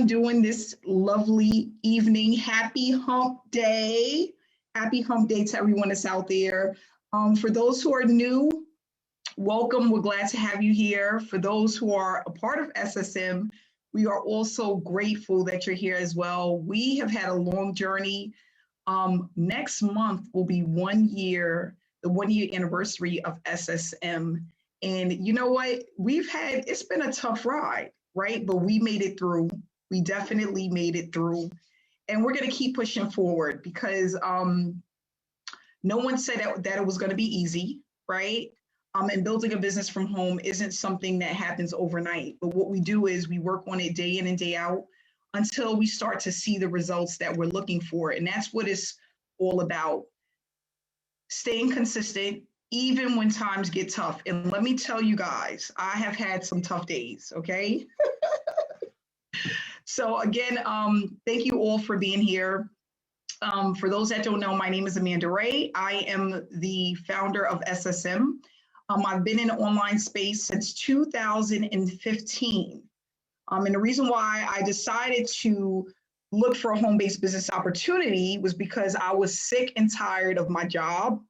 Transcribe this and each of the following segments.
everyone doing this lovely evening? Happy hump day. Happy hump day to everyone that's out there. For those who are new, welcome. We're glad to have you here. For those who are a part of SSM, we are also grateful that you're here as well. We have had a long journey. Next month will be 1 year, the 1 year anniversary of SSM. And you know what? It's been a tough ride, right? But we made it through. We definitely made it through. And we're going to keep pushing forward because no one said that it was going to be easy, right? And building a business from home isn't something that happens overnight. But what we do is we work on it day in and day out until we start to see the results that we're looking for. And that's what it's all about. Staying consistent, even when times get tough. And let me tell you guys, I have had some tough days, okay? So again, thank you all for being here. For those that don't know, my name is Wil.Daria. I am the founder of SSM. I've been in the online space since 2015. And the reason why I decided to look for a home-based business opportunity was because I was sick and tired of my job.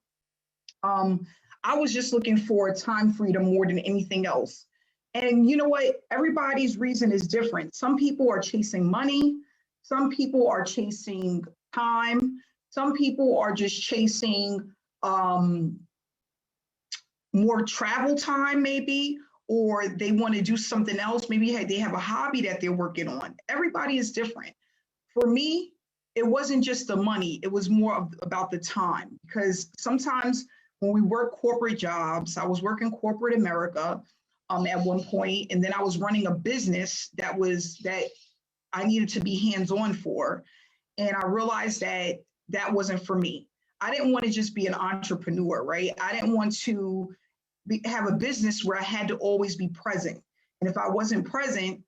I was just looking for time freedom more than anything else. And you know what? Everybody's reason is different. Some people are chasing money. Some people are chasing time. Some people are just chasing more travel time maybe, or they want to do something else. Maybe they have a hobby that they're working on. Everybody is different. For me, it wasn't just the money. It was more about the time, because sometimes when we work corporate jobs, I was working corporate America at one point, and then I was running a business that I needed to be hands-on for. And I realized that wasn't for me. I didn't want to just be an entrepreneur, right? I didn't want to have a business where I had to always be present. And if I wasn't present,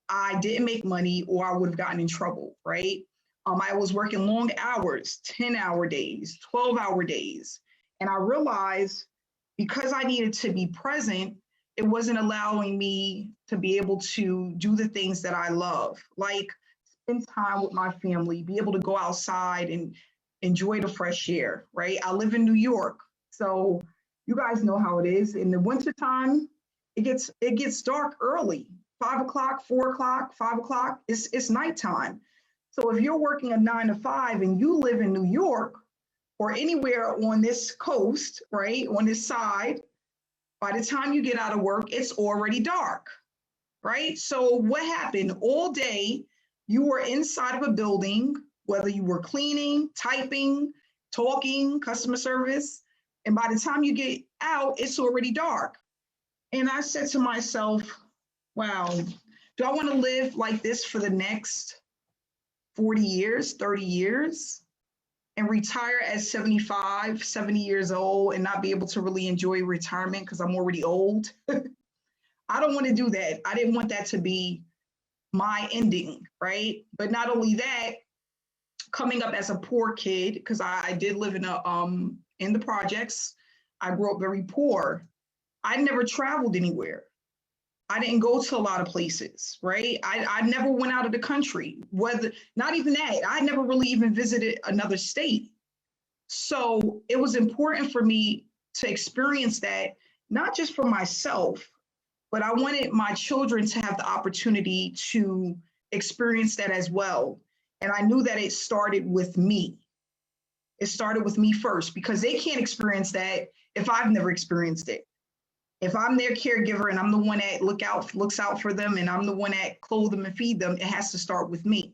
I didn't make money or I would have gotten in trouble, right? I was working long hours, 10-hour days, 12-hour days. And I realized because I needed to be present, it wasn't allowing me to be able to do the things that I love, like spend time with my family, be able to go outside and enjoy the fresh air, right? I live in New York, so you guys know how it is. In the wintertime, it gets dark early, 5 o'clock, 4 o'clock, 5 o'clock, it's nighttime. So if you're working a 9 to 5 and you live in New York or anywhere on this coast, right, on this side, by the time you get out of work, it's already dark, right? So what happened? All day, you were inside of a building, whether you were cleaning, typing, talking, customer service, and by the time you get out, it's already dark. And I said to myself, wow, do I want to live like this for the next 40 years, 30 years, and retire at 75, 70 years old and not be able to really enjoy retirement because I'm already old? I don't want to do that. I didn't want that to be my ending, right? But not only that, coming up as a poor kid, because I did live in the projects, I grew up very poor. I never traveled anywhere. I didn't go to a lot of places, right? I never went out of the country, not even that. I never really even visited another state. So it was important for me to experience that, not just for myself, but I wanted my children to have the opportunity to experience that as well. And I knew that it started with me. It started with me first, because they can't experience that if I've never experienced it. If I'm their caregiver and I'm the one that looks out for them and I'm the one that clothe them and feed them, it has to start with me.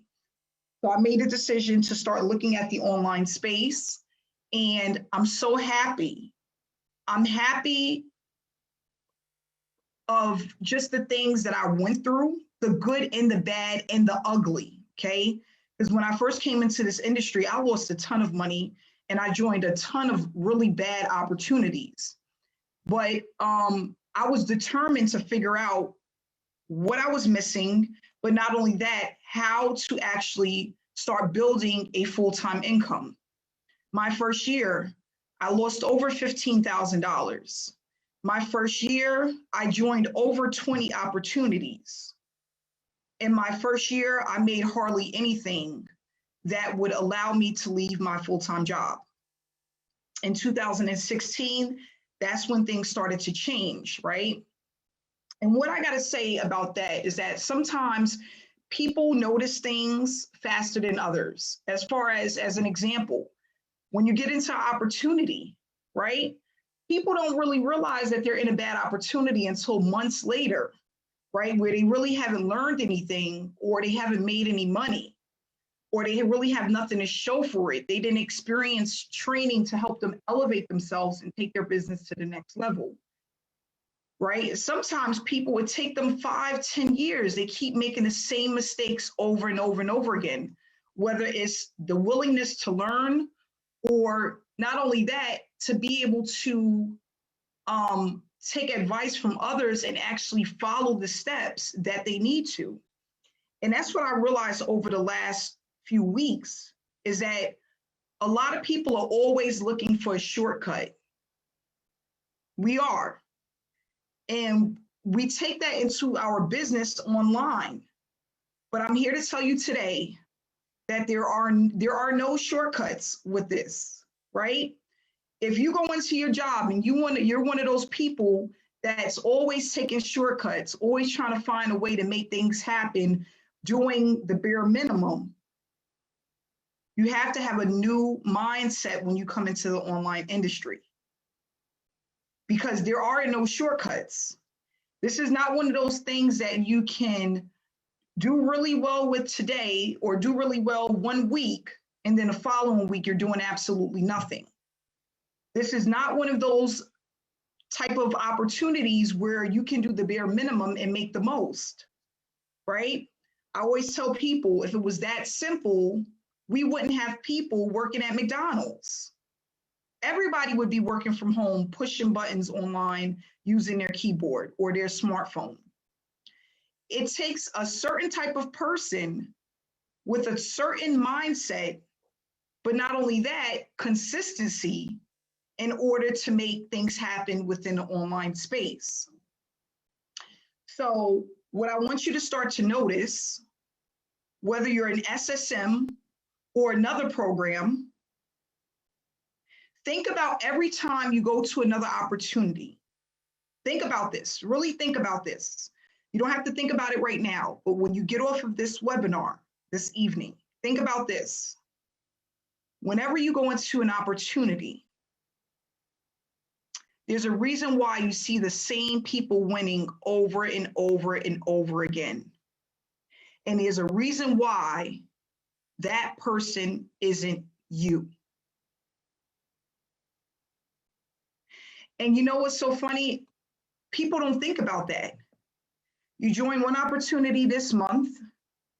So I made a decision to start looking at the online space, and I'm so happy. I'm happy of just the things that I went through, the good and the bad and the ugly, okay? Because when I first came into this industry, I lost a ton of money and I joined a ton of really bad opportunities. But I was determined to figure out what I was missing, but not only that, how to actually start building a full-time income. My first year, I lost over $15,000. My first year, I joined over 20 opportunities. In my first year, I made hardly anything that would allow me to leave my full-time job. In 2016, that's when things started to change, right? And what I got to say about that is that sometimes people notice things faster than others. As far as an example, when you get into opportunity, right? People don't really realize that they're in a bad opportunity until months later, right? Where they really haven't learned anything, or they haven't made any money, or they really have nothing to show for it. They didn't experience training to help them elevate themselves and take their business to the next level, right? Sometimes people would take them 5, 10 years. They keep making the same mistakes over and over and over again, whether it's the willingness to learn, or not only that, to be able to take advice from others and actually follow the steps that they need to. And that's what I realized over the last few weeks, is that a lot of people are always looking for a shortcut. We are. And we take that into our business online. But I'm here to tell you today that there are no shortcuts with this, right? If you go into your job and you're one of those people that's always taking shortcuts, always trying to find a way to make things happen, doing the bare minimum, you have to have a new mindset when you come into the online industry, because there are no shortcuts. This is not one of those things that you can do really well with today, or do really well 1 week, and then the following week you're doing absolutely nothing. This is not one of those type of opportunities where you can do the bare minimum and make the most, right? I always tell people, if it was that simple, we wouldn't have people working at McDonald's. Everybody would be working from home, pushing buttons online, using their keyboard or their smartphone. It takes a certain type of person with a certain mindset, but not only that, consistency, in order to make things happen within the online space. So what I want you to start to notice, whether you're an SSM or another program, think about every time you go to another opportunity. Think about this, really think about this. You don't have to think about it right now, but when you get off of this webinar this evening, think about this. Whenever you go into an opportunity, there's a reason why you see the same people winning over and over and over again. And there's a reason why that person isn't you. And you know what's so funny? People don't think about that. You join one opportunity this month,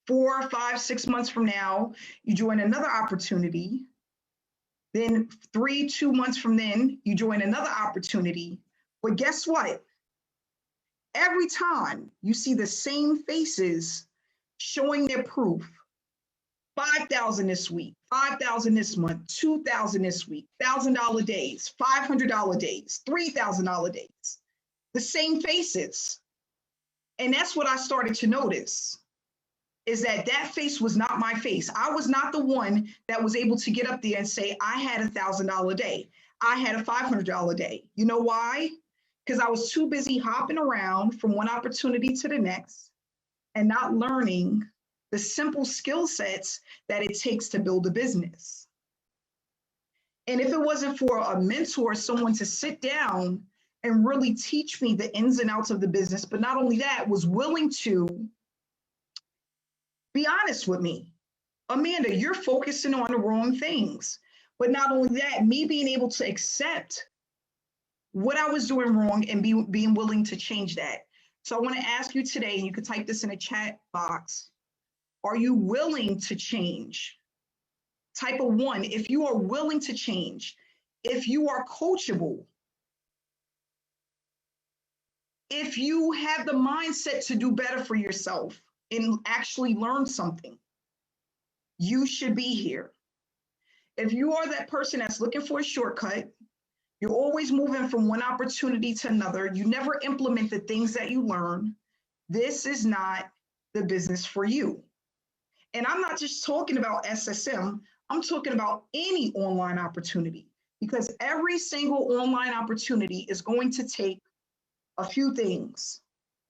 4, 5, 6 months from now, you join another opportunity. Then 3, 2 months from then, you join another opportunity. But guess what? Every time you see the same faces showing their proof, 5,000 this week, 5,000 this month, 2,000 this week, $1,000 days, $500 days, $3,000 days, the same faces. And that's what I started to notice, is that that face was not my face. I was not the one that was able to get up there and say, I had $1,000 day. I had a $500 day. You know why? Because I was too busy hopping around from one opportunity to the next and not learning the simple skill sets that it takes to build a business. And if it wasn't for a mentor, someone to sit down and really teach me the ins and outs of the business, but not only that, was willing to be honest with me. Amanda, you're focusing on the wrong things. But not only that, me being able to accept what I was doing wrong and being willing to change that. So I want to ask you today, and you can type this in a chat box, are you willing to change? Type of 1, if you are willing to change, if you are coachable, if you have the mindset to do better for yourself and actually learn something, you should be here. If you are that person that's looking for a shortcut, you're always moving from one opportunity to another, you never implement the things that you learn, this is not the business for you. And I'm not just talking about SSM, I'm talking about any online opportunity, because every single online opportunity is going to take a few things.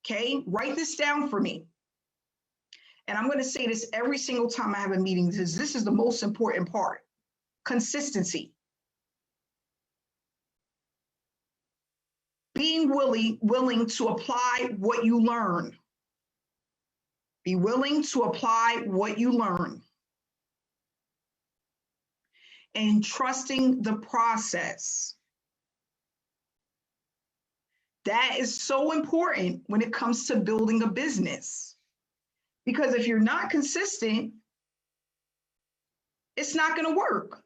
Okay, write this down for me. And I'm going to say this every single time I have a meeting, because this is the most important part. Consistency. Being willing to apply what you learn. Be willing to apply what you learn. And trusting the process. That is so important when it comes to building a business. Because if you're not consistent, it's not going to work.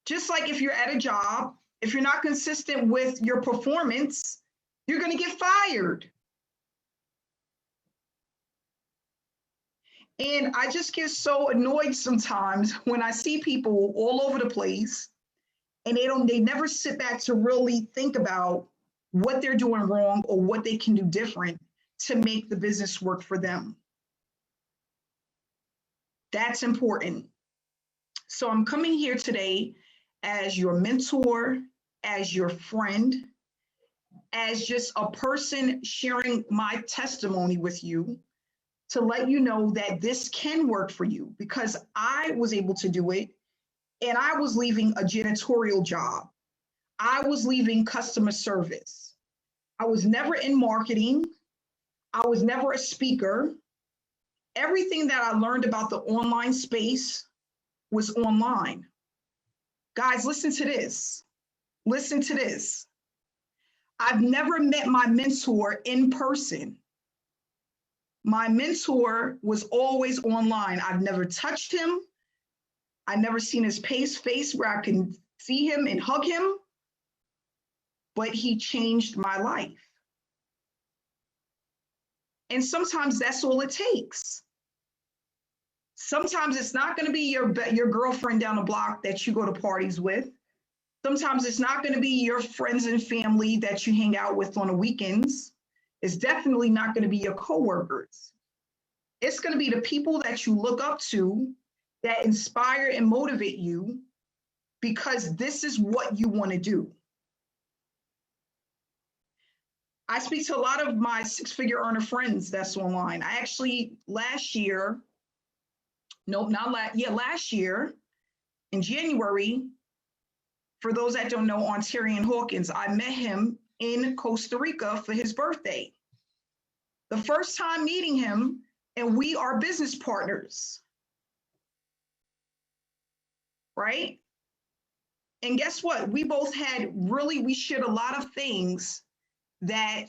Just like if you're at a job, if you're not consistent with your performance, you're going to get fired. And I just get so annoyed sometimes when I see people all over the place and they never sit back to really think about what they're doing wrong or what they can do different to make the business work for them. That's important. So I'm coming here today as your mentor, as your friend, as just a person sharing my testimony with you to let you know that this can work for you, because I was able to do it, and I was leaving a janitorial job. I was leaving customer service. I was never in marketing. I was never a speaker. Everything that I learned about the online space was online. Guys, listen to this. Listen to this. I've never met my mentor in person. My mentor was always online. I've never touched him. I've never seen his face where I can see him and hug him, but he changed my life. And sometimes that's all it takes. Sometimes it's not going to be your girlfriend down the block that you go to parties with. Sometimes it's not going to be your friends and family that you hang out with on the weekends. It's definitely not going to be your coworkers. It's going to be the people that you look up to that inspire and motivate you, because this is what you want to do. I speak to a lot of my six-figure earner friends that's online. I actually last year in January, for those that don't know, Ontarian Hawkins, I met him in Costa Rica for his birthday. The first time meeting him, and we are business partners, right? And guess what? We shared a lot of things that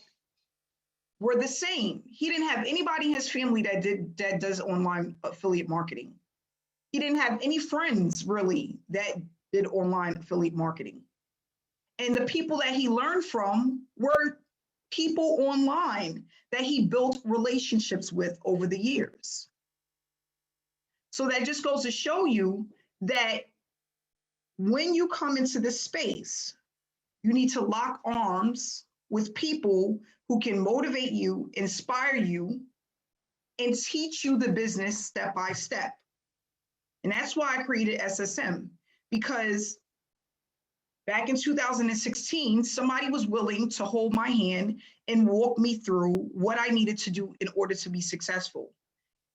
were the same. He didn't have anybody in his family that does online affiliate marketing. He didn't have any friends really that did online affiliate marketing. And the people that he learned from were people online that he built relationships with over the years. So that just goes to show you that when you come into this space, you need to lock arms with people who can motivate you, inspire you, and teach you the business step by step. And that's why I created SSM, because back in 2016, somebody was willing to hold my hand and walk me through what I needed to do in order to be successful.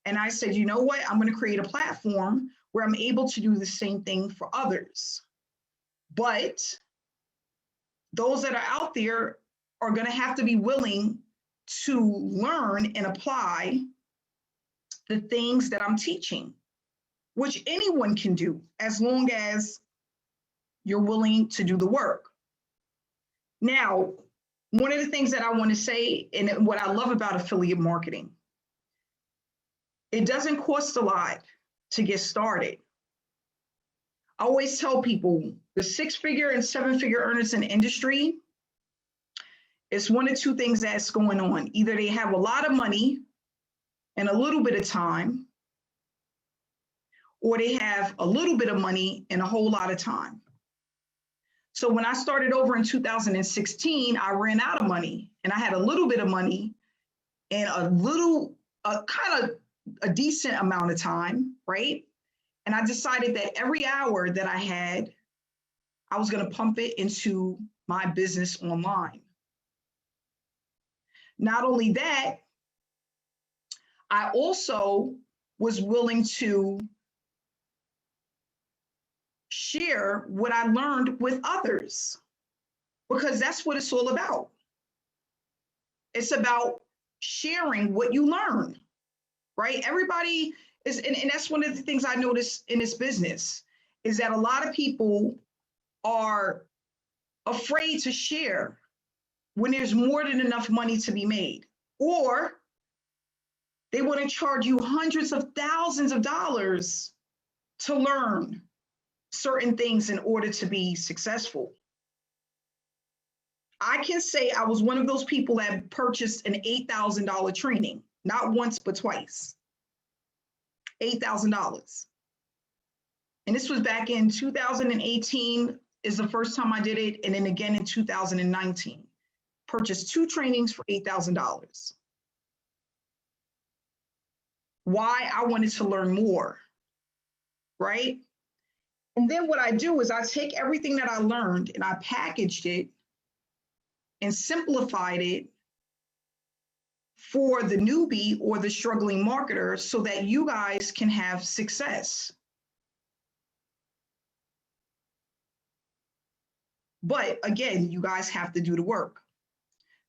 And I said, you know what? I'm going to create a platform where I'm able to do the same thing for others. But those that are out there are going to have to be willing to learn and apply the things that I'm teaching, which anyone can do as long as you're willing to do the work. Now, one of the things that I want to say, and what I love about affiliate marketing, it doesn't cost a lot to get started. I always tell people the 6-figure and 7-figure earners in the industry, it's one of two things that's going on. Either they have a lot of money and a little bit of time, or they have a little bit of money and a whole lot of time. So when I started over in 2016, I ran out of money, and I had a little bit of money and a little a kind of a decent amount of time, right? And I decided that every hour that I had, I was going to pump it into my business online. Not only that, I also was willing to share what I learned with others because that's what it's all about. It's about sharing what you learn, right? Everybody is, and that's one of the things I noticed in this business is that a lot of people are afraid to share when there's more than enough money to be made, or they want to charge you hundreds of thousands of dollars to learn certain things in order to be successful. I can say I was one of those people that purchased an $8,000 training, not once, but twice. $8,000. And this was back in 2018 is the first time I did it. And then again in 2019, purchased 2 trainings for $8,000. Why? I wanted to learn more, right? And then what I do is I take everything that I learned and I packaged it and simplified it for the newbie or the struggling marketer so that you guys can have success. But again, you guys have to do the work.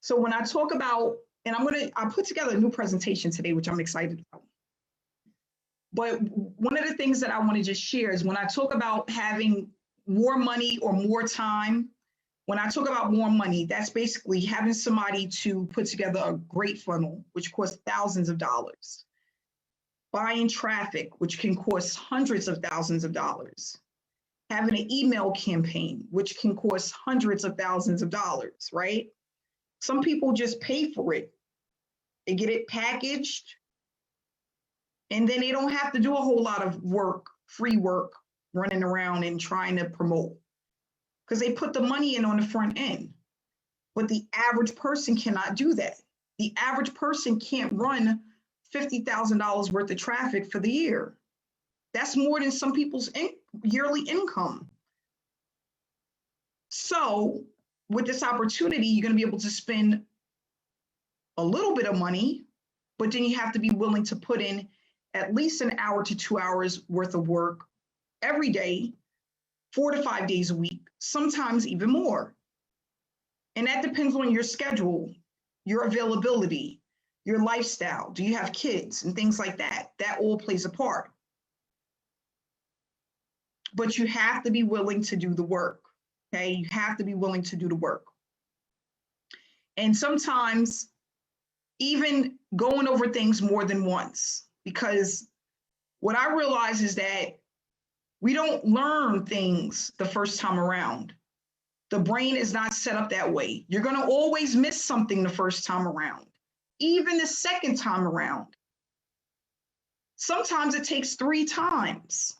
So when I talk about, and I put together a new presentation today, which I'm excited about. But one of the things that I want to just share is when I talk about having more money or more time, when I talk about more money, that's basically having somebody to put together a great funnel, which costs thousands of dollars. Buying traffic, which can cost hundreds of thousands of dollars. Having an email campaign, which can cost hundreds of thousands of dollars, right? Some people just pay for it. They get it packaged, and then they don't have to do a whole lot of work, free work, running around and trying to promote because they put the money in on the front end. But the average person cannot do that. The average person can't run $50,000 worth of traffic for the year. That's more than some people's yearly income. So with this opportunity, you're going to be able to spend a little bit of money, but then you have to be willing to put in at least an hour to 2 hours worth of work every day, 4 to 5 days a week, sometimes even more. And that depends on your schedule, your availability, your lifestyle. Do you have kids and things like that? That all plays a part. But you have to be willing to do the work, okay? You have to be willing to do the work. And sometimes even going over things more than once, because what I realize is that we don't learn things the first time around. The brain is not set up that way. You're going to always miss something the first time around, even the second time around. Sometimes it takes 3 times,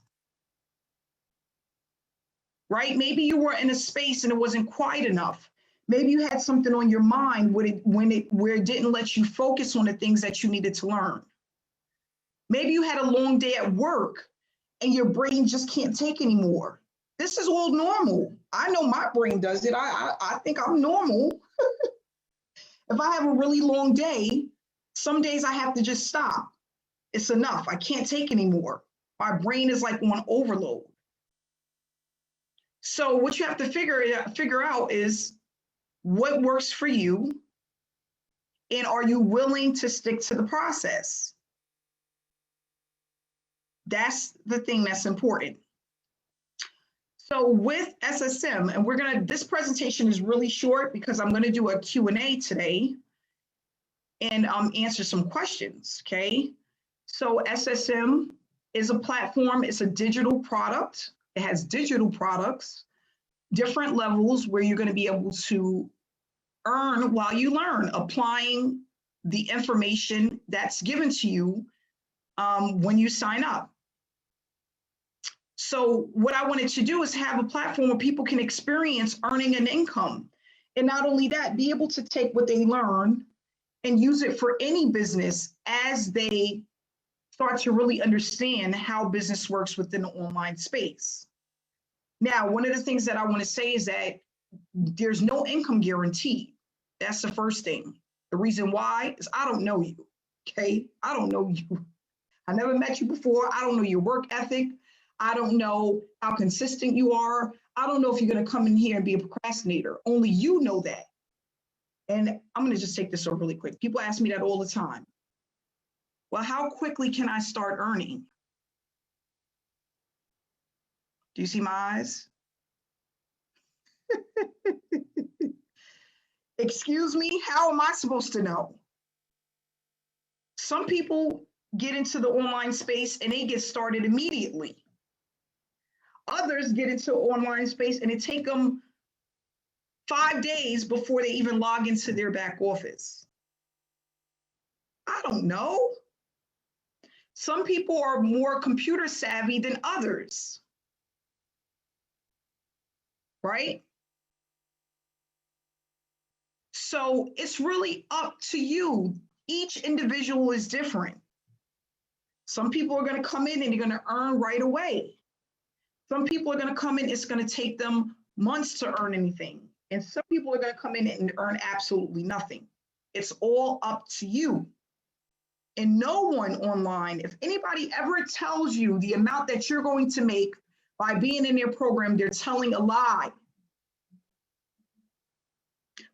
right? Maybe you were in a space and it wasn't quite enough. Maybe you had something on your mind where it didn't let you focus on the things that you needed to learn. Maybe you had a long day at work and your brain just can't take anymore. This is all normal. I know my brain does it. I think I'm normal. If I have a really long day, some days I have to just stop. It's enough. I can't take anymore. My brain is like on overload. So what you have to figure out is what works for you, and are you willing to stick to the process? That's the thing that's important. So with SSM, and this presentation is really short because I'm going to do a Q&A today and answer some questions, okay? So SSM is a platform, it's a digital product. It has digital products, different levels where you're going to be able to earn while you learn, applying the information that's given to you when you sign up. So what I wanted to do is have a platform where people can experience earning an income. And not only that, be able to take what they learn and use it for any business as they start to really understand how business works within the online space. Now, one of the things that I want to say is that there's no income guarantee. That's the first thing. The reason why is I don't know you. Okay. I don't know you. I never met you before. I don't know your work ethic. I don't know how consistent you are. I don't know if you're going to come in here and be a procrastinator. Only you know that. And I'm going to just take this over really quick. People ask me that all the time. Well, how quickly can I start earning? Do you see my eyes? Excuse me, how am I supposed to know? Some people get into the online space and they get started immediately. Others get into online space and it takes them 5 days before they even log into their back office. I don't know. Some people are more computer savvy than others, right? So it's really up to you. Each individual is different. Some people are going to come in and they're going to earn right away. Some people are going to come in, it's going to take them months to earn anything. And some people are going to come in and earn absolutely nothing. It's all up to you. And no one online, if anybody ever tells you the amount that you're going to make by being in their program, they're telling a lie.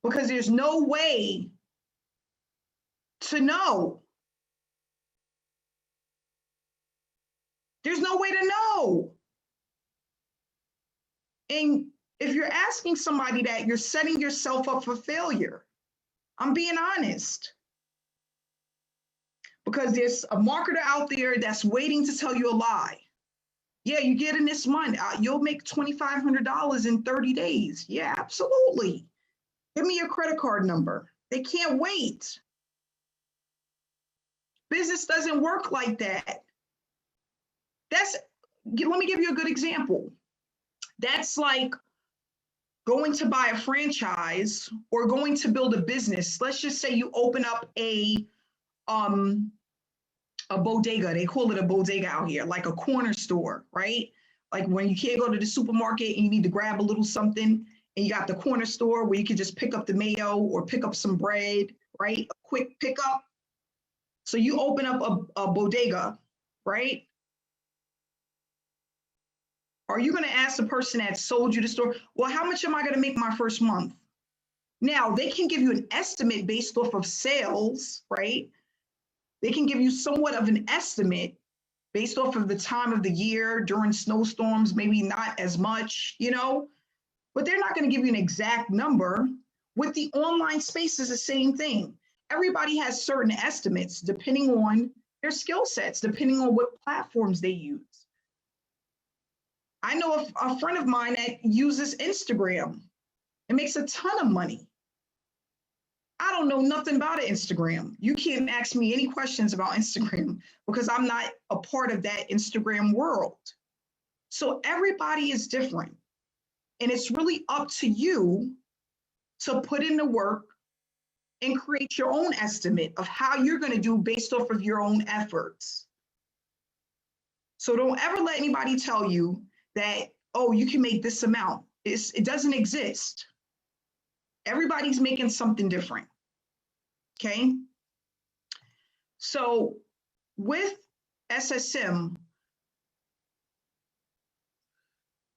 Because there's no way to know. There's no way to know. And if you're asking somebody that, you're setting yourself up for failure. I'm being honest. Because there's a marketer out there that's waiting to tell you a lie. Yeah, you get in this month, you'll make $2,500 in 30 days. Yeah, absolutely. Give me your credit card number. They can't wait. Business doesn't work like that. Let me give you a good example. That's like going to buy a franchise or going to build a business. Let's just say you open up a bodega. They call it a bodega out here, like a corner store, right? Like when you can't go to the supermarket and you need to grab a little something, and you got the corner store where you can just pick up the mayo or pick up some bread, right? A quick pickup. So you open up a bodega, right? Are you going to ask the person that sold you the store, well, how much am I going to make my first month? Now, they can give you an estimate based off of sales, right? They can give you somewhat of an estimate based off of the time of the year. During snowstorms, maybe not as much, but they're not going to give you an exact number. With the online space is the same thing. Everybody has certain estimates depending on their skill sets, depending on what platforms they use. I know a friend of mine that uses Instagram and makes a ton of money. I don't know nothing about Instagram. You can't ask me any questions about Instagram because I'm not a part of that Instagram world. So everybody is different. And it's really up to you to put in the work and create your own estimate of how you're going to do based off of your own efforts. So don't ever let anybody tell you that, oh, you can make this amount. It doesn't exist. Everybody's making something different. Okay. So with SSM,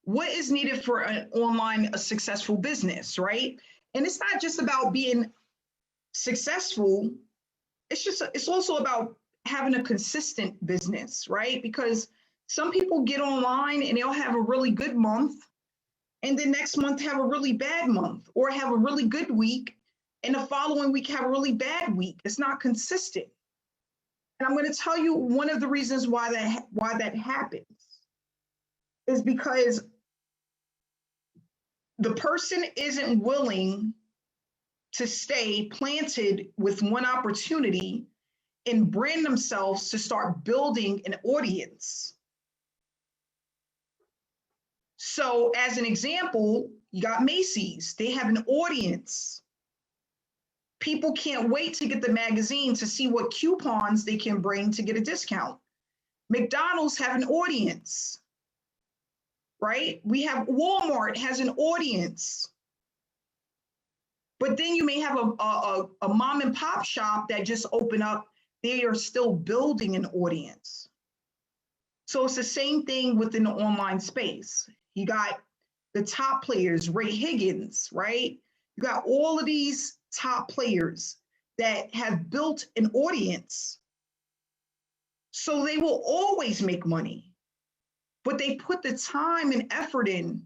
what is needed for an online, a successful business, right? And it's not just about being successful. It's also about having a consistent business, right? Because some people get online and they'll have a really good month and the next month have a really bad month, or have a really good week and the following week have a really bad week. It's not consistent. And I'm going to tell you one of the reasons why that happens is because the person isn't willing to stay planted with one opportunity and brand themselves to start building an audience. So as an example, you got Macy's. They have an audience. People can't wait to get the magazine to see what coupons they can bring to get a discount. McDonald's have an audience, right? We have Walmart has an audience. But then you may have a mom and pop shop that just open up. They are still building an audience. So it's the same thing within the online space. You got the top players, Ray Higgins, right? You got all of these top players that have built an audience. So they will always make money, but they put the time and effort in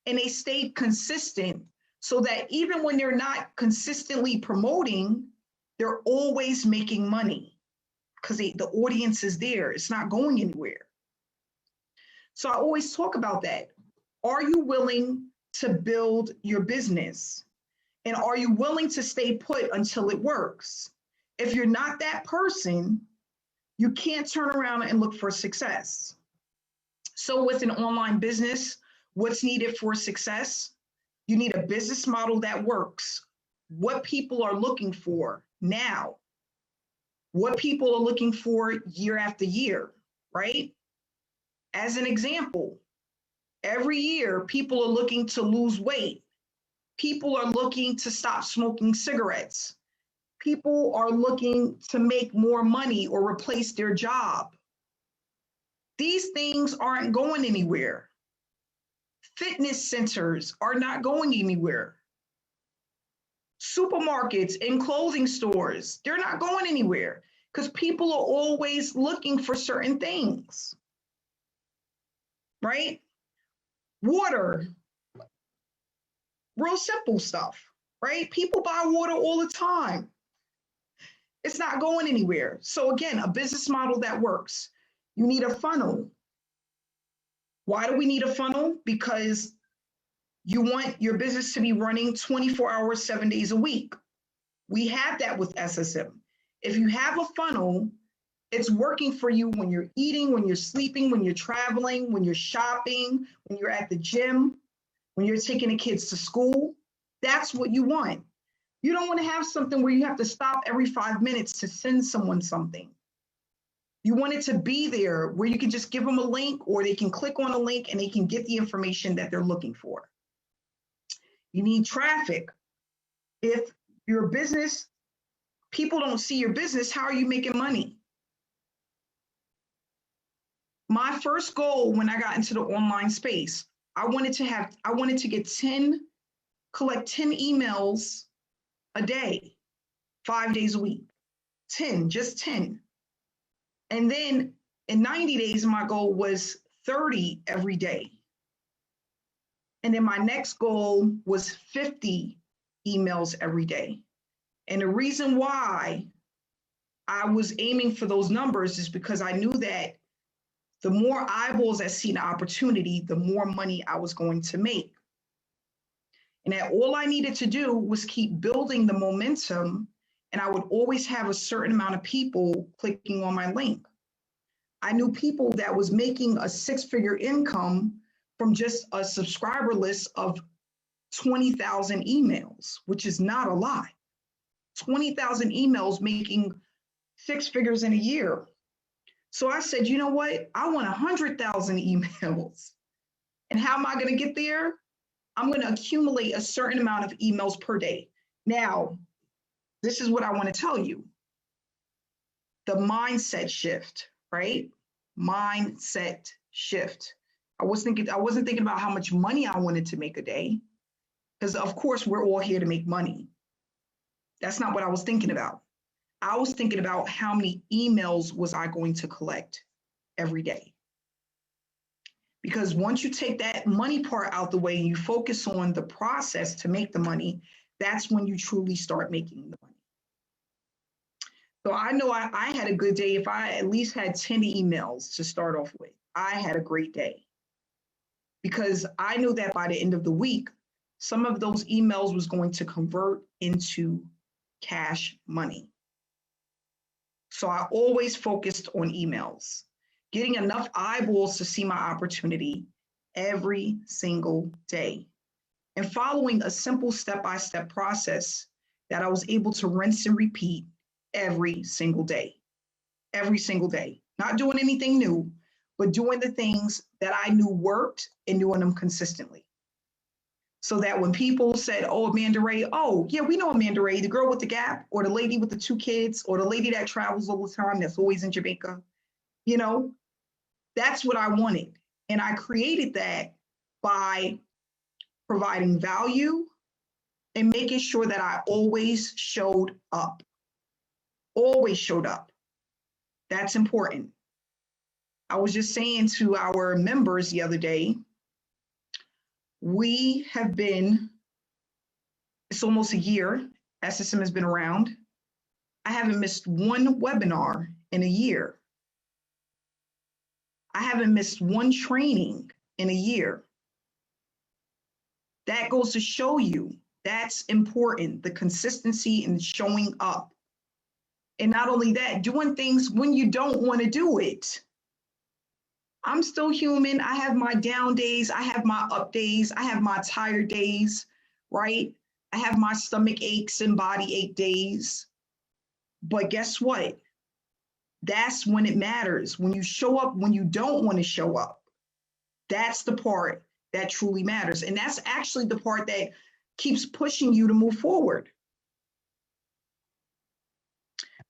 and they stayed consistent so that even when they're not consistently promoting, they're always making money because the audience is there. It's not going anywhere. So I always talk about that. Are you willing to build your business? And are you willing to stay put until it works? If you're not that person, you can't turn around and look for success. So with an online business, what's needed for success? You need a business model that works. What people are looking for now, what people are looking for year after year, right? As an example, every year people are looking to lose weight. People are looking to stop smoking cigarettes. People are looking to make more money or replace their job. These things aren't going anywhere. Fitness centers are not going anywhere. Supermarkets and clothing stores, they're not going anywhere because people are always looking for certain things, right? Water, real simple stuff, right? People buy water all the time. It's not going anywhere. So again, a business model that works. You need a funnel. Why do we need a funnel? Because you want your business to be running 24 hours, 7 days a week. We have that with SSM. If you have a funnel, it's working for you when you're eating, when you're sleeping, when you're traveling, when you're shopping, when you're at the gym, when you're taking the kids to school. That's what you want. You don't want to have something where you have to stop every 5 minutes to send someone something. You want it to be there where you can just give them a link or they can click on a link and they can get the information that they're looking for. You need traffic. If your business, people don't see your business, how are you making money? My first goal when I got into the online space, I wanted to collect 10 emails a day, 5 days a week, 10, just 10. And then in 90 days, my goal was 30 every day. And then my next goal was 50 emails every day. And the reason why I was aiming for those numbers is because I knew that the more eyeballs that see an opportunity, the more money I was going to make. And that all I needed to do was keep building the momentum, and I would always have a certain amount of people clicking on my link. I knew people that was making a 6-figure income from just a subscriber list of 20,000 emails, which is not a lot. 20,000 emails making 6 figures in a year. So I said, you know what? I want 100,000 emails. And how am I going to get there? I'm going to accumulate a certain amount of emails per day. Now, this is what I want to tell you. The mindset shift, right? Mindset shift. I wasn't thinking about how much money I wanted to make a day, because of course we're all here to make money. That's not what I was thinking about. I was thinking about how many emails was I going to collect every day. Because once you take that money part out the way and you focus on the process to make the money, that's when you truly start making the money. So I know I had a good day if I at least had 10 emails to start off with. I had a great day. Because I knew that by the end of the week, some of those emails was going to convert into cash money. So I always focused on emails, getting enough eyeballs to see my opportunity every single day, and following a simple step-by-step process that I was able to rinse and repeat every single day, not doing anything new, but doing the things that I knew worked and doing them consistently. So that when people said, oh, Amanda Ray, oh, yeah, we know Amanda Ray, the girl with the gap, or the lady with the 2 kids, or the lady that travels all the time that's always in Jamaica, you know, that's what I wanted. And I created that by providing value and making sure that I always showed up. Always showed up. That's important. I was just saying to our members the other day, we have been, it's almost a year, SSM has been around. I haven't missed one webinar in a year. I haven't missed one training in a year. That goes to show you that's important, the consistency in showing up. And not only that, doing things when you don't want to do it. I'm still human. I have my down days. I have my up days. I have my tired days, right? I have my stomach aches and body ache days. But guess what? That's when it matters. When you show up when you don't want to show up. That's the part that truly matters. And that's actually the part that keeps pushing you to move forward.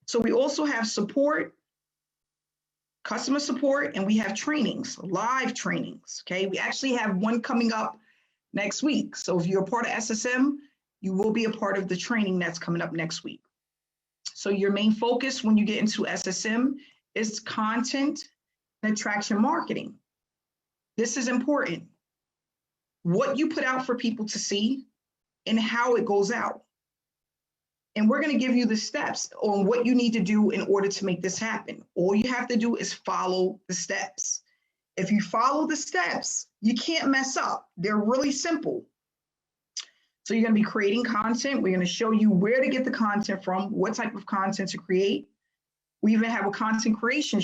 So we also have support, customer support, and we have trainings, live trainings, okay? We actually have one coming up next week. So if you're a part of SSM, you will be a part of the training that's coming up next week. So your main focus when you get into SSM is content and attraction marketing. This is important. What you put out for people to see and how it goes out. And we're going to give you the steps on what you need to do in order to make this happen. All you have to do is follow the steps. If you follow the steps, you can't mess up. They're really simple. So you're going to be creating content. We're going to show you where to get the content from, what type of content to create. We even have a content creation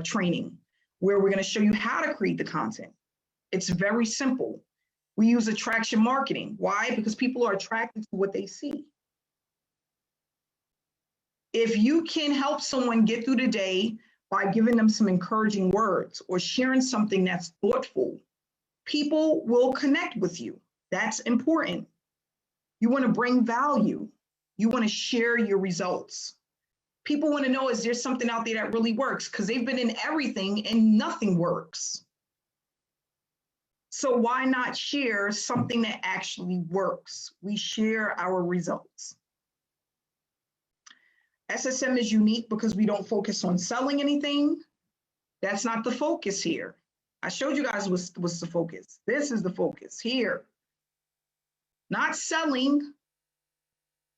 training where we're going to show you how to create the content. It's very simple. We use attraction marketing. Why? Because people are attracted to what they see. If you can help someone get through the day by giving them some encouraging words or sharing something that's thoughtful, people will connect with you. That's important. You want to bring value. You want to share your results. People want to know, is there something out there that really works? Because they've been in everything and nothing works. So why not share something that actually works? We share our results. SSM is unique because we don't focus on selling anything. That's not the focus here. I showed you guys what's the focus. This is the focus here. Not selling.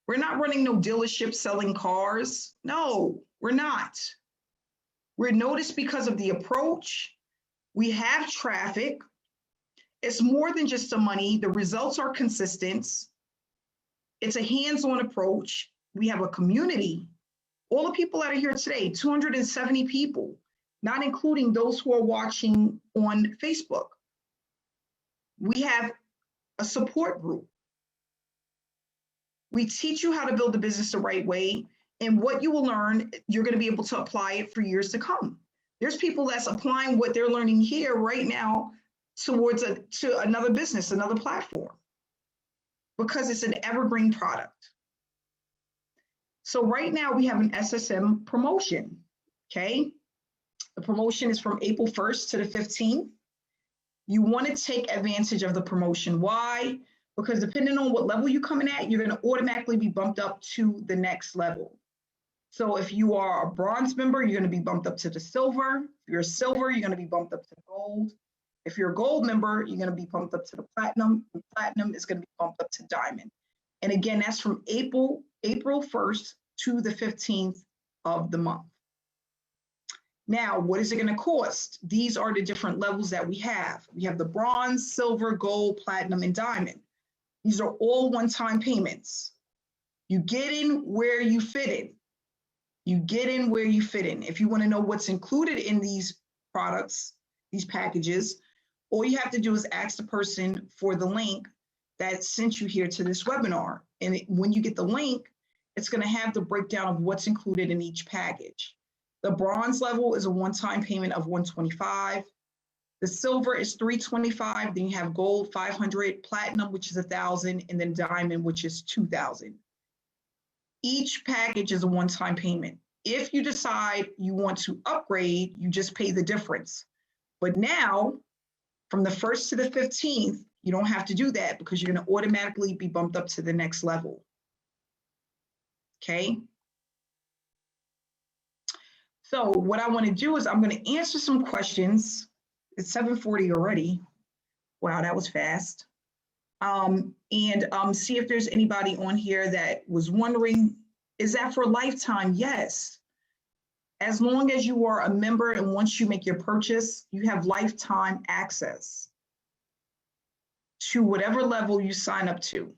We're not running no dealership selling cars. No, we're not. We're noticed because of the approach. We have traffic. It's more than just the money. The results are consistent. It's a hands-on approach. We have a community. All the people that are here today, 270 people, not including those who are watching on Facebook. We have a support group. We teach you how to build a business the right way, and what you will learn, you're going to be able to apply it for years to come. There's people that's applying what they're learning here right now to another business, another platform, because it's an evergreen product. So right now we have an SSM promotion, okay? The promotion is from April 1st to the 15th. You want to take advantage of the promotion. Why? Because depending on what level you're coming at, you're going to automatically be bumped up to the next level. So if you are a bronze member, you're going to be bumped up to the silver. If you're a silver, you're going to be bumped up to the gold. If you're a gold member, you're going to be bumped up to the platinum. And platinum is going to be bumped up to diamond. And again, that's from April 1st to the 15th of the month. Now, what is it going to cost? These are the different levels that we have. We have the bronze, silver, gold, platinum, and diamond. These are all one-time payments. You get in where you fit in. You get in where you fit in. If you want to know what's included in these products, these packages, all you have to do is ask the person for the link that sent you here to this webinar. And when you get the link, it's going to have the breakdown of what's included in each package. The bronze level is a one-time payment of $125. The silver is $325. Then you have gold, $500, platinum, which is $1,000, and then diamond, which is $2,000. Each package is a one-time payment. If you decide you want to upgrade, you just pay the difference. But now, from the 1st to the 15th, you don't have to do that because you're going to automatically be bumped up to the next level. Okay? So what I want to do is I'm going to answer some questions. It's 7:40 already. Wow, that was fast. And see if there's anybody on here that was wondering, is that for a lifetime? Yes. As long as you are a member and once you make your purchase, you have lifetime access to whatever level you sign up to.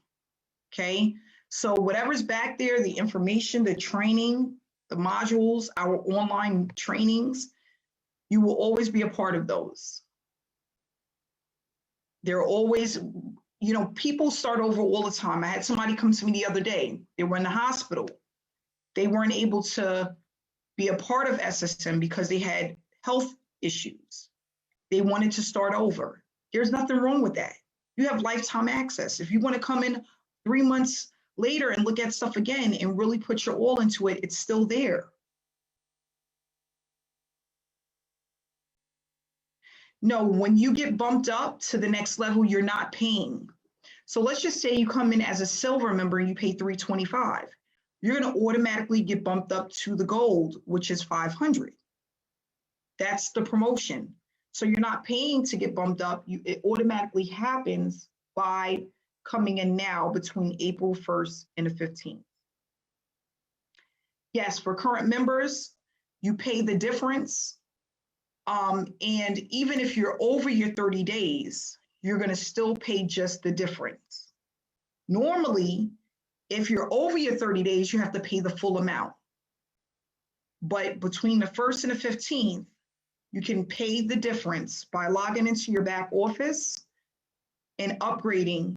Okay? So whatever's back there, the information, the training, the modules, our online trainings, you will always be a part of those. There are always, you know, people start over all the time. I had somebody come to me the other day. They were in the hospital. They weren't able to be a part of SSM because they had health issues. They wanted to start over. There's nothing wrong with that. You have lifetime access. If you want to come in 3 months later and look at stuff again and really put your all into it, it's still there. No, when you get bumped up to the next level, you're not paying. So let's just say you come in as a silver member and you pay $325. You're going to automatically get bumped up to the gold, which is $500. That's the promotion. So you're not paying to get bumped up. It automatically happens by coming in now between April 1st and the 15th. Yes, for current members, you pay the difference. And even if you're over your 30 days, you're going to still pay just the difference. Normally, if you're over your 30 days, you have to pay the full amount. But between the 1st and the 15th, you can pay the difference by logging into your back office and upgrading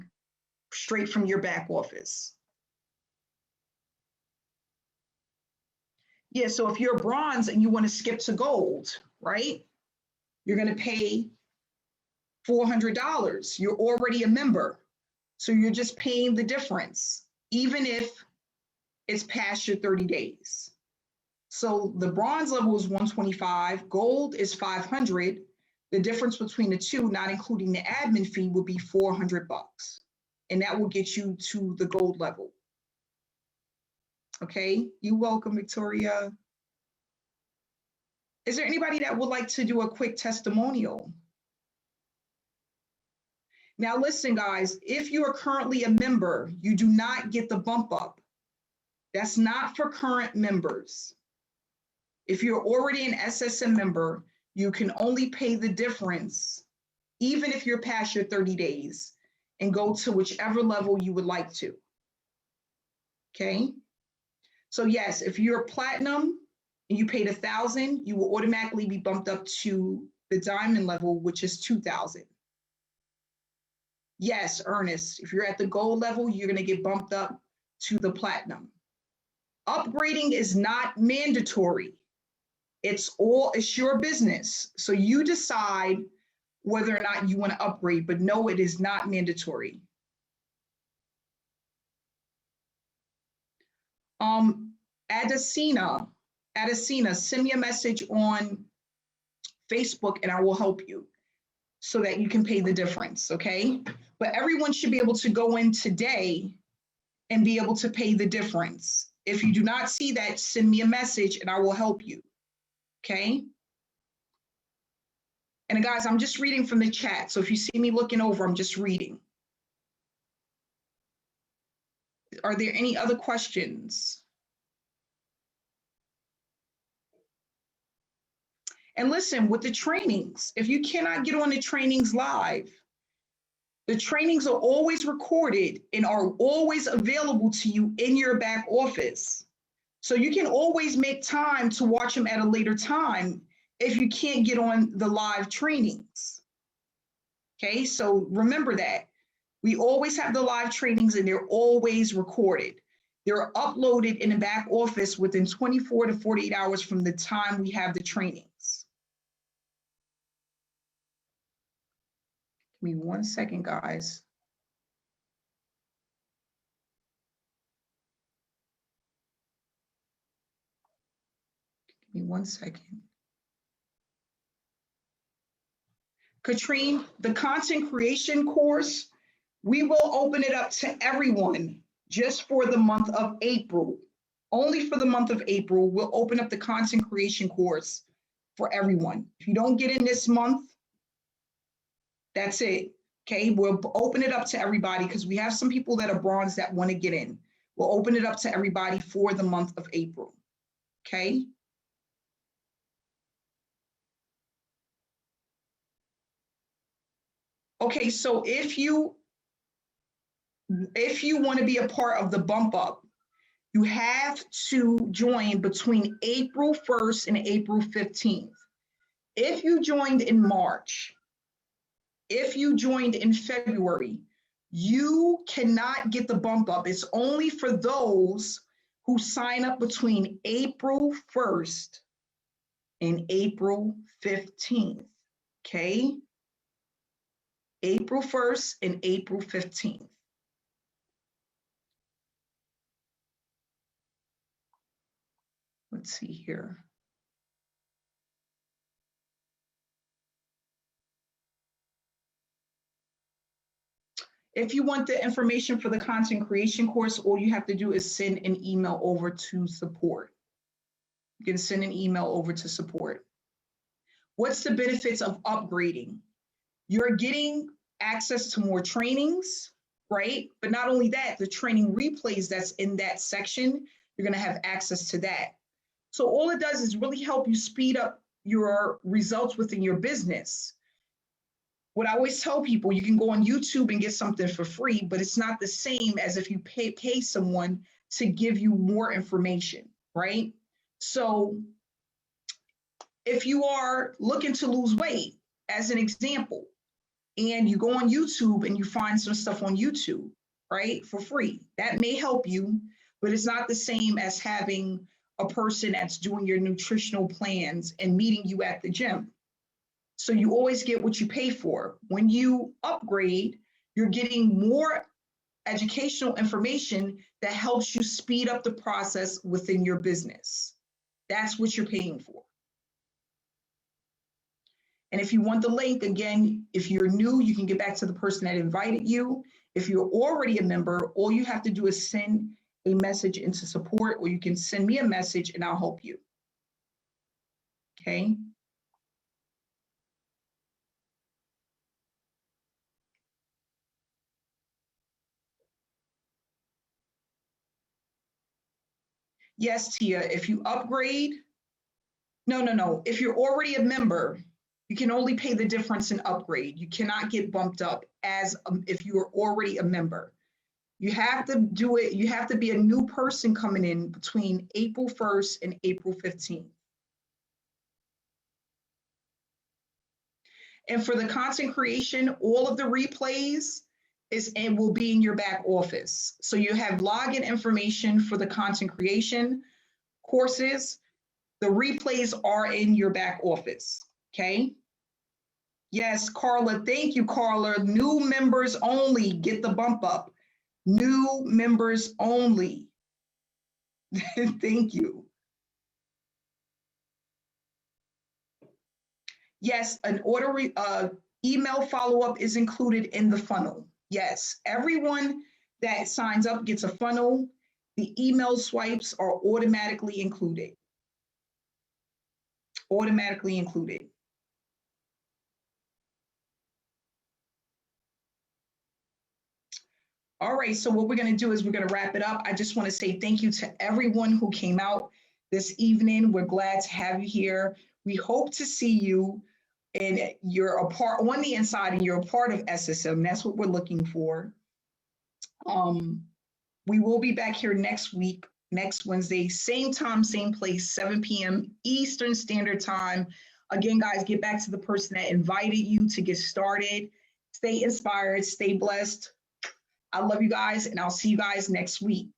straight from your back office. Yeah, so if you're bronze and you want to skip to gold, right? You're going to pay $400. You're already a member. So you're just paying the difference, even if it's past your 30 days. So the bronze level is $125, gold is $500. The difference between the two, not including the admin fee, will be $400. And that will get you to the gold level. Okay, you're welcome, Victoria. Is there anybody that would like to do a quick testimonial? Now listen, guys, if you are currently a member, you do not get the bump up. That's not for current members. If you're already an SSM member, you can only pay the difference, even if you're past your 30 days, and go to whichever level you would like to. Okay? So yes, if you're platinum and you paid $1,000, you will automatically be bumped up to the diamond level, which is $2,000. Yes, Ernest, if you're at the gold level, you're going to get bumped up to the platinum. Upgrading is not mandatory. It's your business. So you decide whether or not you want to upgrade, but no, it is not mandatory. Adesina, send me a message on Facebook and I will help you so that you can pay the difference, okay? But everyone should be able to go in today and be able to pay the difference. If you do not see that, send me a message and I will help you, okay? And guys, I'm just reading from the chat. So if you see me looking over, I'm just reading. Are there any other questions? And listen, with the trainings, if you cannot get on the trainings live, the trainings are always recorded and are always available to you in your back office. So you can always make time to watch them at a later time if you can't get on the live trainings. Okay, so remember that. We always have the live trainings and they're always recorded. They're uploaded in the back office within 24 to 48 hours from the time we have the trainings. Give me 1 second, guys. Give me 1 second. Katrine, the content creation course, we will open it up to everyone just for the month of April. Only for the month of April, we'll open up the content creation course for everyone. If you don't get in this month, that's it. Okay, we'll open it up to everybody because we have some people that are bronze that want to get in. We'll open it up to everybody for the month of April. Okay. Okay, so if you want to be a part of the bump up, you have to join between April 1st and April 15th. If you joined in March, if you joined in February, you cannot get the bump up. It's only for those who sign up between April 1st and April 15th. Okay? April 1st and April 15th. Let's see here. If you want the information for the content creation course, all you have to do is send an email over to support. You can send an email over to support. What's the benefits of upgrading? You're getting access to more trainings, right? But not only that, the training replays that's in that section, you're going to have access to that. So all it does is really help you speed up your results within your business. What I always tell people, you can go on YouTube and get something for free, but it's not the same as if you pay someone to give you more information, right? So if you are looking to lose weight, as an example, and you go on YouTube and you find some stuff on YouTube, right, for free, that may help you, but it's not the same as having a person that's doing your nutritional plans and meeting you at the gym. So you always get what you pay for. When you upgrade, you're getting more educational information that helps you speed up the process within your business. That's what you're paying for. And if you want the link, again, if you're new, you can get back to the person that invited you. If you're already a member, all you have to do is send a message into support, or you can send me a message and I'll help you. Okay. Yes, Tia, if you upgrade, no. If you're already a member, you can only pay the difference in upgrade. You cannot get bumped up as if you are already a member. You have to do it. You have to be a new person coming in between April 1st and April 15th. And for the content creation, all of the replays will be in your back office. So you have login information for the content creation courses. The replays are in your back office. Okay. Yes, Carla. Thank you, Carla. New members only get the bump up. New members only. Thank you. Yes, an email follow-up is included in the funnel. Yes, everyone that signs up gets a funnel. The email swipes are automatically included. Automatically included. All right, so what we're going to do is we're going to wrap it up. I just want to say thank you to everyone who came out this evening. We're glad to have you here. We hope to see you, and you're a part on the inside and you're a part of SSM. That's what we're looking for. We will be back here next week, next Wednesday, same time, same place, 7 p.m. Eastern Standard Time. Again, guys, get back to the person that invited you to get started. Stay inspired, stay blessed. I love you guys, and I'll see you guys next week.